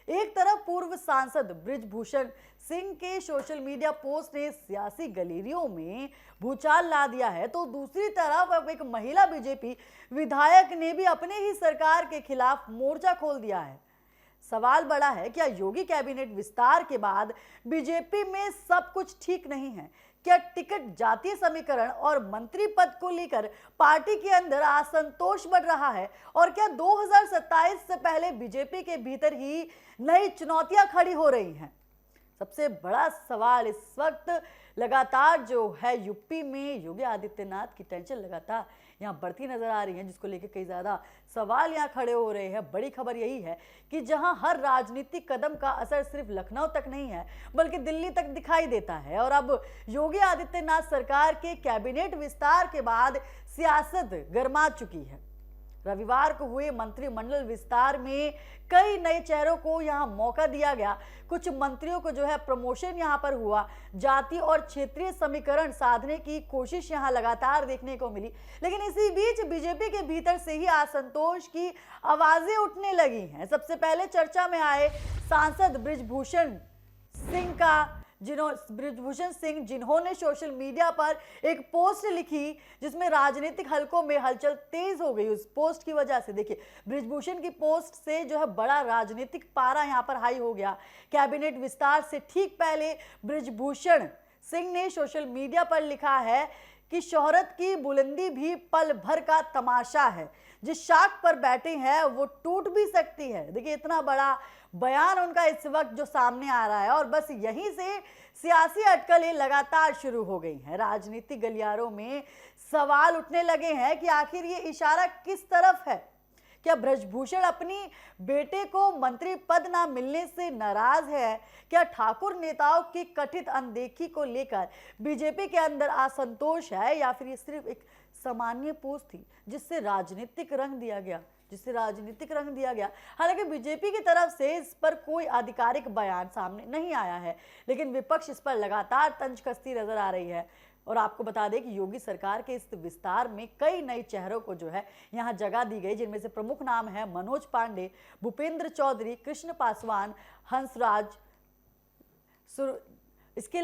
एक तरफ पूर्व सांसद बृजभूषण सिंह के सोशल मीडिया पोस्ट ने सियासी गलियारों में भूचाल ला दिया है, तो दूसरी तरफ अब एक महिला बीजेपी विधायक ने भी अपने ही सरकार के खिलाफ मोर्चा खोल दिया है। सवाल बड़ा है, क्या योगी कैबिनेट विस्तार के बाद बीजेपी में सब कुछ ठीक नहीं है? क्या टिकट, जातीय समीकरण और मंत्री पद को लेकर पार्टी के अंदर असंतोष बढ़ रहा है? और क्या 2027 से पहले बीजेपी के भीतर ही नई चुनौतियां खड़ी हो रही हैं? सबसे बड़ा सवाल इस वक्त लगातार जो है यूपी में योगी आदित्यनाथ की टेंशन लगातार यहाँ बढ़ती नजर आ रही है, जिसको लेकर कई ज्यादा सवाल यहाँ खड़े हो रहे हैं। बड़ी खबर यही है कि जहां हर राजनीतिक कदम का असर सिर्फ लखनऊ तक नहीं है बल्कि दिल्ली तक दिखाई देता है। और अब योगी आदित्यनाथ सरकार के कैबिनेट विस्तार के बाद सियासत गर्मा चुकी है। रविवार को हुए मंत्रिमंडल विस्तार में कई नए चेहरों को यहां मौका दिया गया। कुछ मंत्रियों को जो है प्रमोशन यहां पर हुआ। जाति और क्षेत्रीय समीकरण साधने की कोशिश यहां लगातार देखने को मिली, लेकिन इसी बीच बीजेपी के भीतर से ही असंतोष की आवाजें उठने लगी हैं। सबसे पहले चर्चा में आए सांसद बृजभूषण सिंह जिन्होंने सोशल मीडिया पर एक पोस्ट लिखी जिसमें राजनीतिक हलकों में हलचल तेज हो गई। उस पोस्ट की वजह से देखिए, बृजभूषण की पोस्ट से जो है बड़ा राजनीतिक पारा यहां पर हाई हो गया। कैबिनेट विस्तार से ठीक पहले बृजभूषण सिंह ने सोशल मीडिया पर लिखा है कि शोहरत की बुलंदी भी पल भर का तमाशा है, जिस शाख पर बैठे हैं वो टूट भी सकती है। देखिए, इतना बड़ा बयान उनका इस वक्त जो सामने आ रहा है, और बस यहीं से सियासी अटकलें लगातार शुरू हो गई हैं। राजनीतिक गलियारों में सवाल उठने लगे हैं कि आखिर ये इशारा किस तरफ है? क्या बृजभूषण अपनी बेटे को मंत्री पद ना मिलने से नाराज है? क्या ठाकुर नेताओं की कथित अनदेखी को लेकर बीजेपी के अंदर असंतोष है, या फिर ये सिर्फ एक सामान्य पोस्ट थी जिससे राजनीतिक रंग दिया गया? हालांकि बीजेपी की तरफ से इस पर कोई आधिकारिक बयान सामने नहीं आया है, लेकिन विपक्ष इस पर लगातार तंज कसती नजर आ रही है। और आपको बता दें कि योगी सरकार के इस विस्तार में कई नए चेहरों को जो है यहां जगह दी गई, जिनमें से प्रमुख नाम है मनोज पांडे, भूपेंद्र चौधरी, कृष्ण पासवान, हंसराज। इसके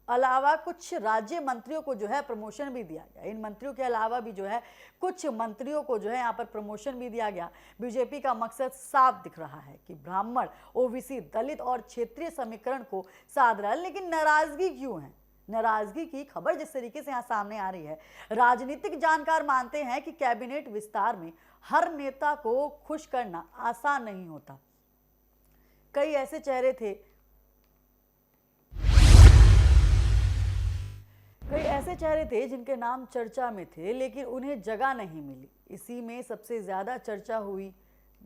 अलावा कुछ राज्य मंत्रियों को जो है प्रमोशन भी दिया गया। इन मंत्रियों के अलावा भी जो है कुछ मंत्रियों को जो है यहाँ पर प्रमोशन भी दिया गया। बीजेपी का मकसद साफ दिख रहा है कि ब्राह्मण, ओबीसी, दलित और क्षेत्रीय समीकरण को साध रहा है। लेकिन नाराजगी क्यों है? नाराजगी की खबर जिस तरीके से यहाँ सामने आ रही है, राजनीतिक जानकार मानते हैं कि कैबिनेट विस्तार में हर नेता को खुश करना आसान नहीं होता। कई ऐसे चेहरे थे जिनके नाम चर्चा में थे, लेकिन उन्हें जगह नहीं मिली। इसी में सबसे ज्यादा चर्चा हुई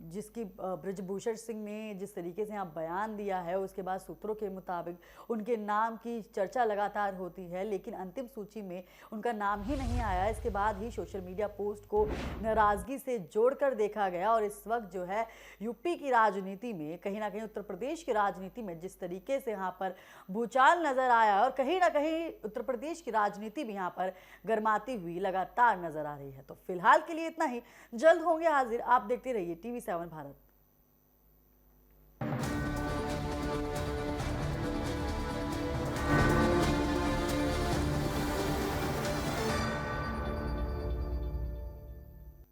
जिसकी बृजभूषण सिंह ने जिस तरीके से यहाँ बयान दिया है, उसके बाद सूत्रों के मुताबिक उनके नाम की चर्चा लगातार होती है, लेकिन अंतिम सूची में उनका नाम ही नहीं आया। इसके बाद ही सोशल मीडिया पोस्ट को नाराजगी से जोड़कर देखा गया। और इस वक्त जो है यूपी की राजनीति में, कहीं ना कहीं उत्तर प्रदेश की राजनीति में जिस तरीके से यहाँ पर भूचाल नजर आया, और कहीं ना कहीं उत्तर प्रदेश की राजनीति भी यहाँ पर गर्माती हुई लगातार नजर आ रही है। तो फिलहाल के लिए इतना ही, जल्द होंगे हाजिर। आप देखते रहिए TV7 भारत।